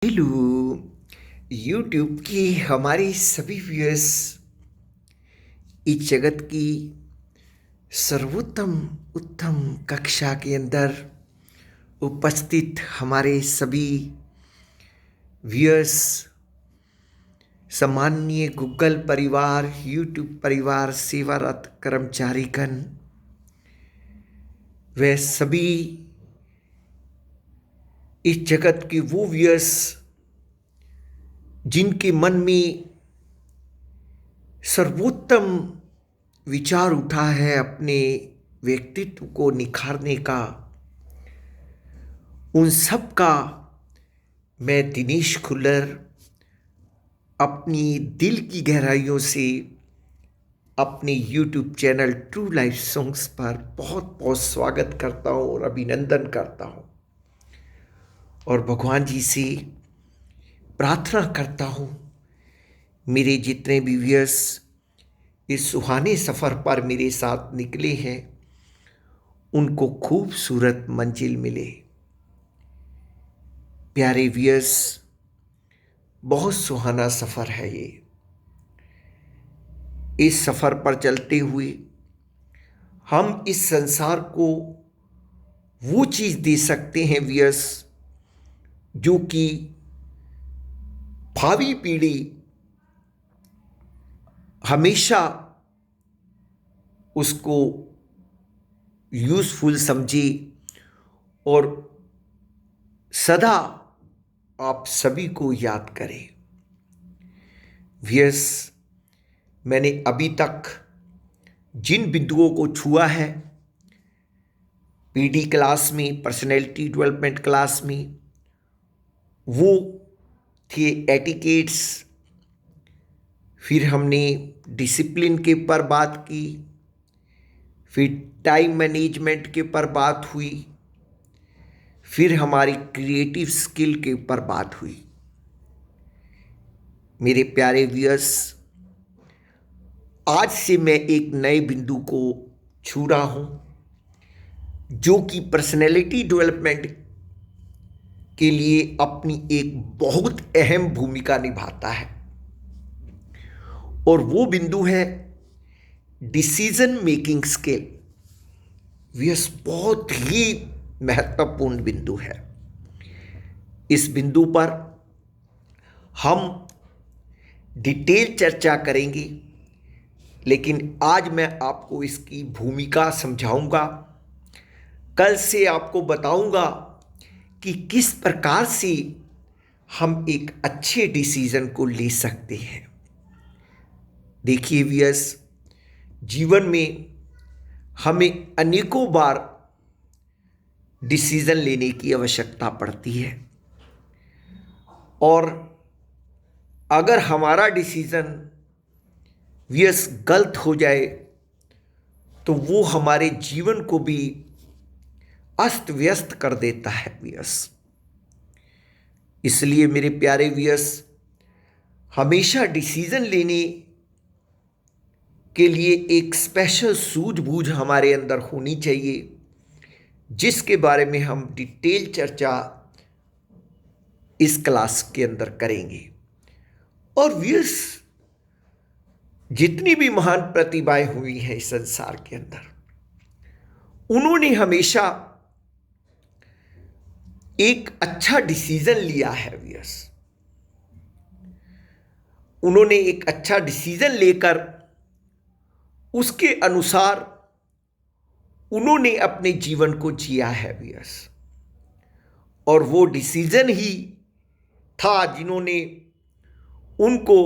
Hello. YouTube की हमारी सभी व्यूअर्स, इस जगत की सर्वोत्तम उत्तम कक्षा के अंदर उपस्थित हमारे सभी व्यूअर्स, सम्माननीय गूगल परिवार, यूट्यूब परिवार, सेवारत कर्मचारीगण, वे सभी इस जगत के वो व्यूअर्स जिनके मन में सर्वोत्तम विचार उठा है अपने व्यक्तित्व को निखारने का, उन सब का मैं दिनेश खुल्लर अपनी दिल की गहराइयों से अपने YouTube channel true life songs पर बहुत बहुत स्वागत करता हूँ और अभिनंदन करता हूँ और भगवान जी से प्रार्थना करता हूँ मेरे जितने भी व्यूअर्स इस सुहाने सफ़र पर मेरे साथ निकले हैं उनको खूबसूरत मंजिल मिले। प्यारे व्यूअर्स, बहुत सुहाना सफ़र है ये। इस सफ़र पर चलते हुए हम इस संसार को वो चीज़ दे सकते हैं व्यूअर्स जो कि भावी पीढ़ी हमेशा उसको यूज़फुल समझे और सदा आप सभी को याद करें। व्यूअर्स, मैंने अभी तक जिन बिंदुओं को छुआ है पीडी क्लास में, पर्सनैलिटी डेवलपमेंट क्लास में, वो थे एटिकेट्स, फिर हमने डिसिप्लिन के ऊपर बात की, फिर टाइम मैनेजमेंट के ऊपर बात हुई, फिर हमारी क्रिएटिव स्किल के ऊपर बात हुई। मेरे प्यारे व्यूअर्स, आज से मैं एक नए बिंदु को छू रहा हूँ जो कि पर्सनैलिटी डेवलपमेंट के लिए अपनी एक बहुत अहम भूमिका निभाता है और वो बिंदु है डिसीजन मेकिंग स्किल। यह बहुत ही महत्वपूर्ण बिंदु है। इस बिंदु पर हम डिटेल चर्चा करेंगे, लेकिन आज मैं आपको इसकी भूमिका समझाऊंगा। कल से आपको बताऊंगा कि किस प्रकार से हम एक अच्छे डिसीजन को ले सकते हैं। देखिए व्यूअर्स, जीवन में हमें अनेकों बार डिसीजन लेने की आवश्यकता पड़ती है और अगर हमारा डिसीजन व्यूअर्स गलत हो जाए तो वो हमारे जीवन को भी अस्त व्यस्त कर देता है व्यूअर्स। इसलिए मेरे प्यारे व्यूअर्स, हमेशा डिसीजन लेने के लिए एक स्पेशल सूझबूझ हमारे अंदर होनी चाहिए, जिसके बारे में हम डिटेल चर्चा इस क्लास के अंदर करेंगे। और व्यूअर्स, जितनी भी महान प्रतिभाएं हुई हैं इस संसार के अंदर, उन्होंने हमेशा एक अच्छा डिसीजन लिया है व्यूअर्स। उन्होंने एक अच्छा डिसीजन लेकर उसके अनुसार उन्होंने अपने जीवन को जिया है व्यूअर्स। और वो डिसीजन ही था जिन्होंने उनको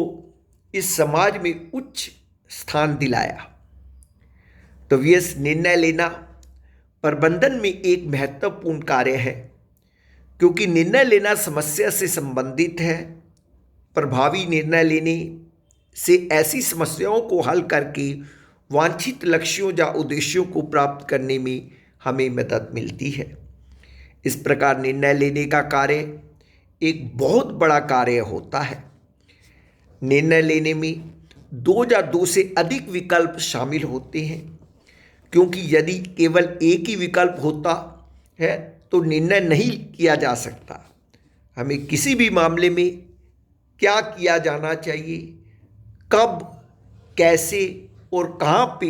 इस समाज में उच्च स्थान दिलाया। तो व्यूअर्स, निर्णय लेना प्रबंधन में एक महत्वपूर्ण कार्य है, क्योंकि निर्णय लेना समस्या से संबंधित है। प्रभावी निर्णय लेने से ऐसी समस्याओं को हल करके वांछित लक्ष्यों या उद्देश्यों को प्राप्त करने में हमें मदद मिलती है। इस प्रकार निर्णय लेने का कार्य एक बहुत बड़ा कार्य होता है। निर्णय लेने में दो या दो से अधिक विकल्प शामिल होते हैं, क्योंकि यदि केवल एक ही विकल्प होता है तो निर्णय नहीं किया जा सकता। हमें किसी भी मामले में क्या किया जाना चाहिए, कब, कैसे और कहाँ पे,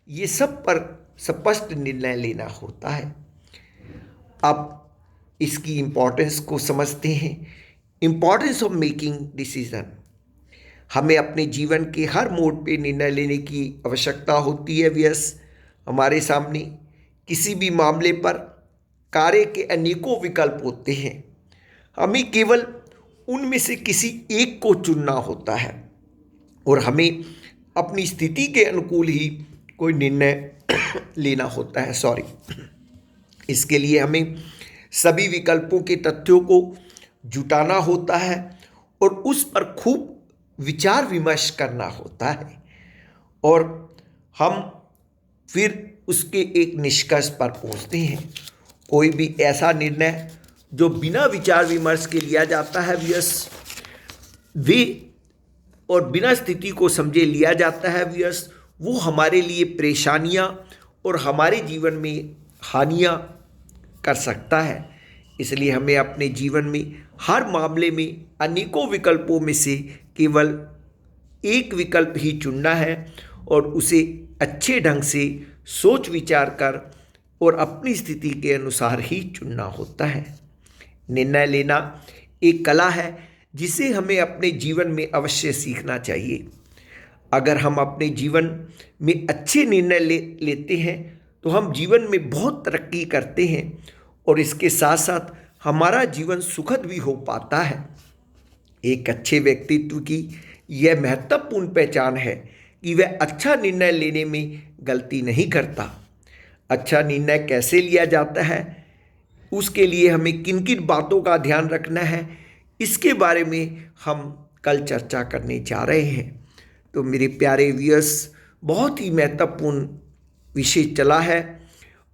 ये सब पर स्पष्ट निर्णय लेना होता है। अब इसकी इम्पोर्टेंस को समझते हैं। Importance of making decision. हमें अपने जीवन के हर मोड़ पे निर्णय लेने की आवश्यकता होती है। व्यस हमारे सामने किसी भी मामले पर कार्य के अनेकों विकल्प होते हैं। हमें केवल उनमें से किसी एक को चुनना होता है और हमें अपनी स्थिति के अनुकूल ही कोई निर्णय लेना होता है। इसके लिए हमें सभी विकल्पों के तथ्यों को जुटाना होता है और उस पर खूब विचार विमर्श करना होता है और हम फिर उसके एक निष्कर्ष पर पहुंचते हैं। कोई भी ऐसा निर्णय जो बिना विचार विमर्श के लिया जाता है वे और बिना स्थिति को समझे लिया जाता है वो हमारे लिए परेशानियां और हमारे जीवन में हानियां कर सकता है। इसलिए हमें अपने जीवन में हर मामले में अनेकों विकल्पों में से केवल एक विकल्प ही चुनना है और उसे अच्छे ढंग से सोच विचार कर और अपनी स्थिति के अनुसार ही चुनना होता है। निर्णय लेना एक कला है जिसे हमें अपने जीवन में अवश्य सीखना चाहिए। अगर हम अपने जीवन में अच्छे निर्णय लेते हैं तो हम जीवन में बहुत तरक्की करते हैं और इसके साथ साथ हमारा जीवन सुखद भी हो पाता है। एक अच्छे व्यक्तित्व की यह महत्वपूर्ण पहचान है कि वह अच्छा निर्णय लेने में गलती नहीं करता। अच्छा निर्णय कैसे लिया जाता है, उसके लिए हमें किन किन बातों का ध्यान रखना है, इसके बारे में हम कल चर्चा करने जा रहे हैं। तो मेरे प्यारे व्यूअर्स, बहुत ही महत्वपूर्ण विषय चला है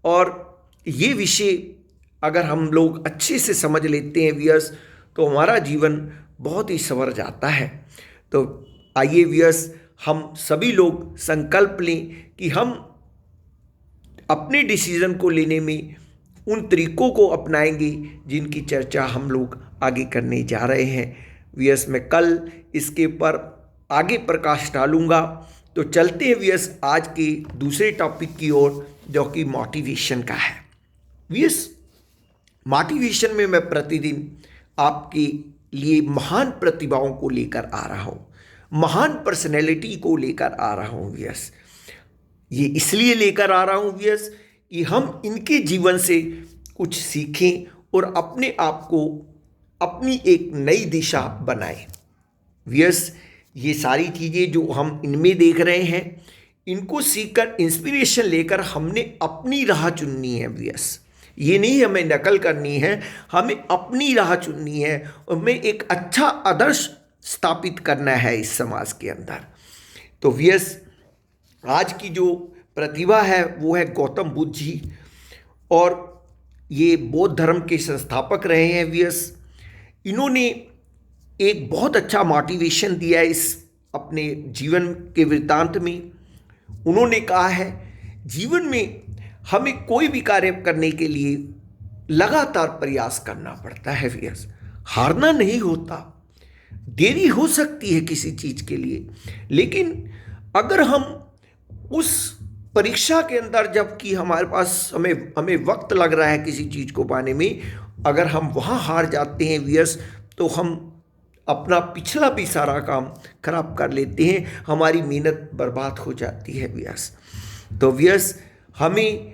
और ये विषय अगर हम लोग अच्छे से समझ लेते हैं व्यूअर्स तो हमारा जीवन बहुत ही संवर जाता है। तो आइए व्यूअर्स, हम सभी लोग संकल्प लें कि हम अपने डिसीजन को लेने में उन तरीकों को अपनाएंगे जिनकी चर्चा हम लोग आगे करने जा रहे हैं। व्यूअर्स, मैं कल इसके पर आगे प्रकाश डालूंगा। तो चलते हैं व्यूअर्स आज के दूसरे टॉपिक की ओर, जो कि मोटिवेशन का है। व्यूअर्स, मोटिवेशन में मैं प्रतिदिन आपके लिए महान प्रतिभाओं को लेकर आ रहा हूँ, महान पर्सनैलिटी को लेकर आ रहा हूँ व्यूअर्स। ये इसलिए लेकर आ रहा हूँ व्यूअर्स कि हम इनके जीवन से कुछ सीखें और अपने आप को अपनी एक नई दिशा बनाएं। व्यूअर्स, ये सारी चीज़ें जो हम इनमें देख रहे हैं, इनको सीखकर इंस्पिरेशन लेकर हमने अपनी राह चुननी है व्यूअर्स। ये नहीं हमें नकल करनी है, हमें अपनी राह चुननी है और हमें एक अच्छा आदर्श स्थापित करना है इस समाज के अंदर। तो व्यूअर्स, आज की जो प्रतिभा है वो है गौतम बुद्ध जी और ये बौद्ध धर्म के संस्थापक रहे हैं व्यूअर्स। इन्होंने एक बहुत अच्छा मोटिवेशन दिया इस अपने जीवन के वृत्तांत में। उन्होंने कहा है, जीवन में हमें कोई भी कार्य करने के लिए लगातार प्रयास करना पड़ता है व्यूअर्स। हारना नहीं होता, देरी हो सकती है किसी चीज़ के लिए, लेकिन अगर हम उस परीक्षा के अंदर, जबकि हमारे पास हमें वक्त लग रहा है किसी चीज़ को पाने में, अगर हम वहाँ हार जाते हैं व्यूअर्स तो हम अपना पिछला भी सारा काम खराब कर लेते हैं, हमारी मेहनत बर्बाद हो जाती है व्यूअर्स। तो व्यूअर्स, हमें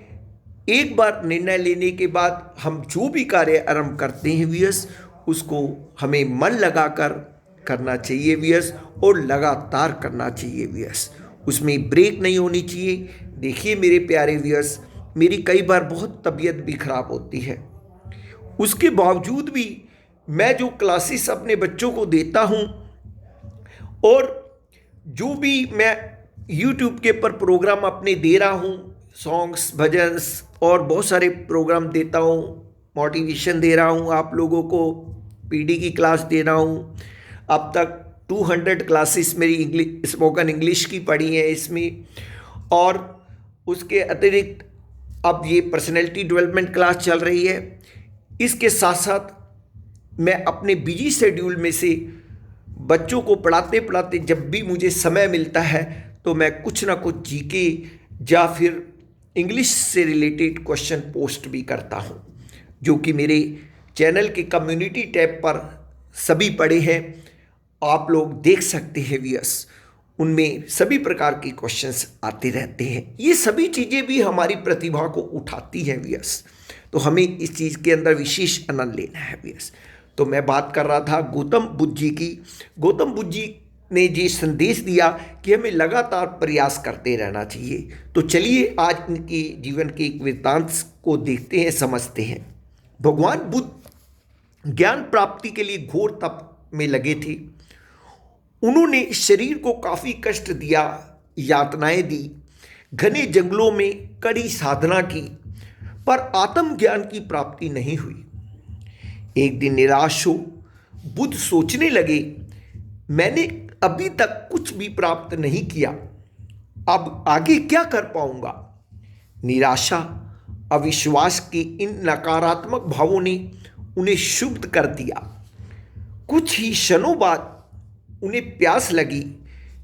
एक बार निर्णय लेने के बाद हम जो भी कार्य आरंभ करते हैं व्यूअर्स, उसको हमें मन लगाकर करना चाहिए व्यूअर्स और लगातार करना चाहिए व्यूअर्स। उसमें ब्रेक नहीं होनी चाहिए। देखिए मेरे प्यारे व्यूअर्स, मेरी कई बार बहुत तबीयत भी खराब होती है, उसके बावजूद भी मैं जो क्लासेस अपने बच्चों को देता हूँ और जो भी मैं YouTube के पर प्रोग्राम अपने दे रहा हूँ, सॉन्ग्स, भजन्स और बहुत सारे प्रोग्राम देता हूँ, मोटिवेशन दे रहा हूँ आप लोगों को, PD की क्लास दे रहा हूँ। अब तक 200 क्लासेस मेरी स्पोकन इंग्लिश की पढ़ी हैं इसमें, और उसके अतिरिक्त अब ये पर्सनैलिटी डेवलपमेंट क्लास चल रही है। इसके साथ साथ मैं अपने बिजी शेड्यूल में से बच्चों को पढ़ाते पढ़ाते जब भी मुझे समय मिलता है तो मैं कुछ ना कुछ जीके या फिर इंग्लिश से रिलेटेड क्वेश्चन पोस्ट भी करता हूँ, जो कि मेरे चैनल के कम्युनिटी टैब पर सभी पड़े हैं, आप लोग देख सकते हैं व्यूअर्स। उनमें सभी प्रकार के क्वेश्चंस आते रहते हैं। ये सभी चीज़ें भी हमारी प्रतिभा को उठाती हैं व्यूअर्स, तो हमें इस चीज़ के अंदर विशेष आनंद लेना है व्यूअर्स। तो मैं बात कर रहा था गौतम बुद्ध जी की। गौतम बुद्ध जी ने ये संदेश दिया कि हमें लगातार प्रयास करते रहना चाहिए। तो चलिए आज इनके जीवन के एक वृत्तांत को देखते हैं, समझते हैं। भगवान बुद्ध ज्ञान प्राप्ति के लिए घोर तप में लगे थे। उन्होंने शरीर को काफ़ी कष्ट दिया, यातनाएं दी, घने जंगलों में कड़ी साधना की, पर आत्मज्ञान की प्राप्ति नहीं हुई। एक दिन निराश हो बुद्ध सोचने लगे, मैंने अभी तक कुछ भी प्राप्त नहीं किया, अब आगे क्या कर पाऊंगा। निराशा, अविश्वास के इन नकारात्मक भावों ने उन्हें क्षुब्ध कर दिया। कुछ ही क्षणों बाद उन्हें प्यास लगी।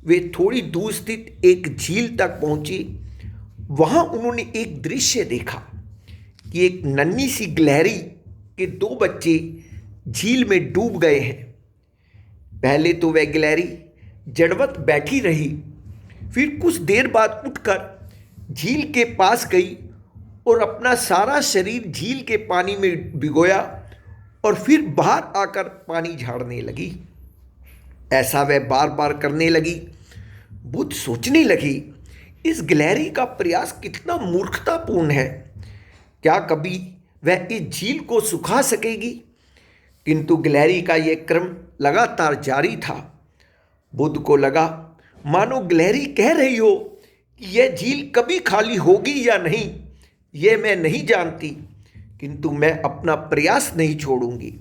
वे थोड़ी दूर स्थित एक झील तक पहुंचे। वहां उन्होंने एक दृश्य देखा कि एक नन्ही सी गिलहरी के 2 बच्चे झील में डूब गए हैं। पहले तो वह गिलहरी जड़वत बैठी रही, फिर कुछ देर बाद उठकर झील के पास गई और अपना सारा शरीर झील के पानी में भिगोया और फिर बाहर आकर पानी झाड़ने लगी। ऐसा वह बार बार करने लगी। बुद्ध सोचने लगे, इस गिलहरी का प्रयास कितना मूर्खतापूर्ण है। क्या कभी वह इस झील को सुखा सकेगी? किंतु गिलहरी का यह क्रम लगातार जारी था। बुद्ध को लगा मानो गिलहरी कह रही हो कि यह झील कभी खाली होगी या नहीं, यह मैं नहीं जानती, किंतु मैं अपना प्रयास नहीं छोड़ूंगी।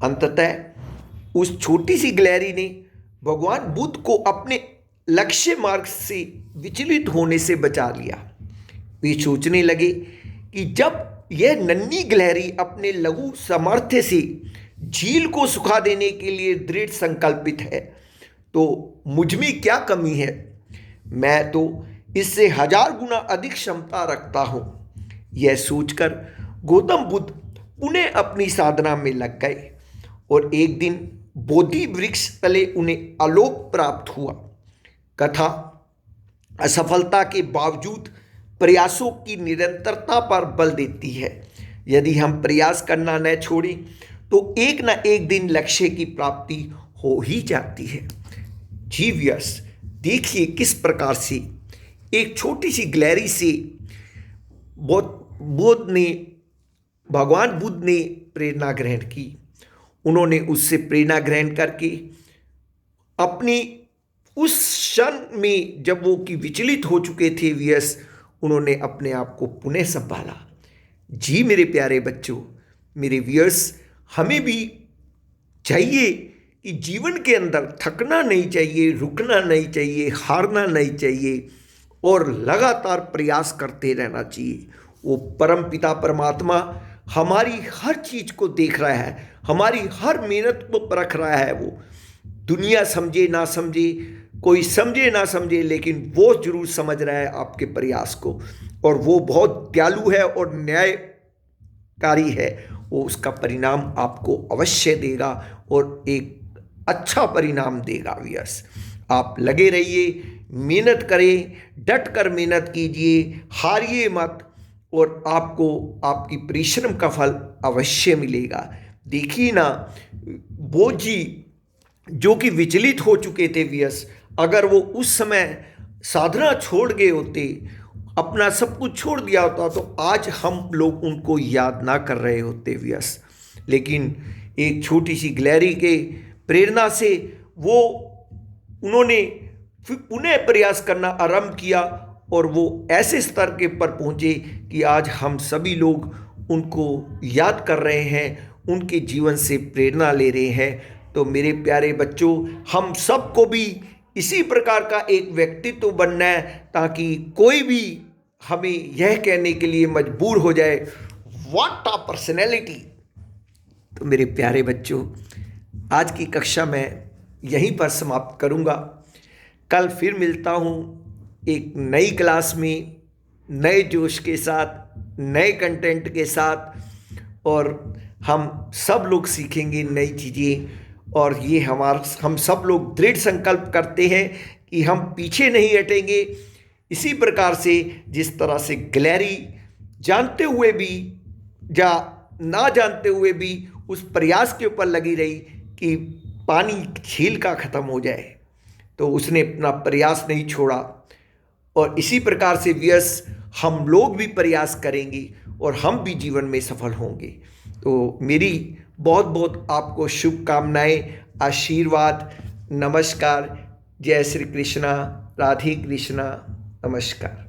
अंततः उस छोटी सी गिलहरी ने भगवान बुद्ध को अपने लक्ष्य मार्ग से विचलित होने से बचा लिया। वे सोचने लगे कि जब यह नन्ही गिलहरी अपने लघु सामर्थ्य से झील को सुखा देने के लिए दृढ़ संकल्पित है, तो मुझ में क्या कमी है। मैं तो इससे 1000 गुना अधिक क्षमता रखता हूँ। यह सोचकर गौतम बुद्ध पुनः अपनी साधना में लग गए और एक दिन बोधि वृक्ष तले उन्हें आलोक प्राप्त हुआ। कथा असफलता के बावजूद प्रयासों की निरंतरता पर बल देती है। यदि हम प्रयास करना न छोड़ें तो एक न एक दिन लक्ष्य की प्राप्ति हो ही जाती है। जी व्यूअर्स, देखिए किस प्रकार से एक छोटी सी गिलहरी से भगवान बुद्ध ने प्रेरणा ग्रहण की। उन्होंने उससे प्रेरणा ग्रहण करके अपनी उस क्षण में जब वो कि विचलित हो चुके थे व्यूअर्स, उन्होंने अपने आप को पुनः संभाला। जी मेरे प्यारे बच्चों, मेरे व्यूअर्स, हमें भी चाहिए कि जीवन के अंदर थकना नहीं चाहिए, रुकना नहीं चाहिए, हारना नहीं चाहिए और लगातार प्रयास करते रहना चाहिए। वो परम पिता परमात्मा हमारी हर चीज़ को देख रहा है, हमारी हर मेहनत को परख रहा है। वो दुनिया समझे ना समझे, कोई समझे ना समझे, लेकिन वो जरूर समझ रहा है आपके प्रयास को, और वो बहुत दयालु है और न्यायकारी है। वो उसका परिणाम आपको अवश्य देगा और एक अच्छा परिणाम देगा। व्यूअर्स, आप लगे रहिए, मेहनत करें, डट कर मेहनत कीजिए, हारिए मत, और आपको आपकी परिश्रम का फल अवश्य मिलेगा। देखिए ना, वो जी जो कि विचलित हो चुके थे व्यूअर्स, अगर वो उस समय साधना छोड़ गए होते, अपना सब कुछ छोड़ दिया होता, तो आज हम लोग उनको याद ना कर रहे होते व्यूअर्स। लेकिन एक छोटी सी गिलहरी के प्रेरणा से उन्होंने फिर पुनः प्रयास करना आरंभ किया और वो ऐसे स्तर के पर पहुँचे कि आज हम सभी लोग उनको याद कर रहे हैं, उनके जीवन से प्रेरणा ले रहे हैं। तो मेरे प्यारे बच्चों, हम सबको भी इसी प्रकार का एक व्यक्तित्व बनना है, ताकि कोई भी हमें यह कहने के लिए मजबूर हो जाए, व्हाट अ पर्सनैलिटी, तो मेरे प्यारे बच्चों, आज की कक्षा मैं यहीं पर समाप्त करूँगा। कल फिर मिलता हूँ एक नई क्लास में, नए जोश के साथ, नए कंटेंट के साथ, और हम सब लोग सीखेंगे नई चीज़ें। और ये हम सब लोग दृढ़ संकल्प करते हैं कि हम पीछे नहीं हटेंगे। इसी प्रकार से जिस तरह से गिलहरी जानते हुए भी या ना जानते हुए भी उस प्रयास के ऊपर लगी रही कि पानी झील का ख़त्म हो जाए, तो उसने अपना प्रयास नहीं छोड़ा। और इसी प्रकार से व्यस हम लोग भी प्रयास करेंगे और हम भी जीवन में सफल होंगे। तो मेरी बहुत बहुत आपको शुभकामनाएं, आशीर्वाद। नमस्कार। जय श्री कृष्णा। राधे कृष्णा। नमस्कार।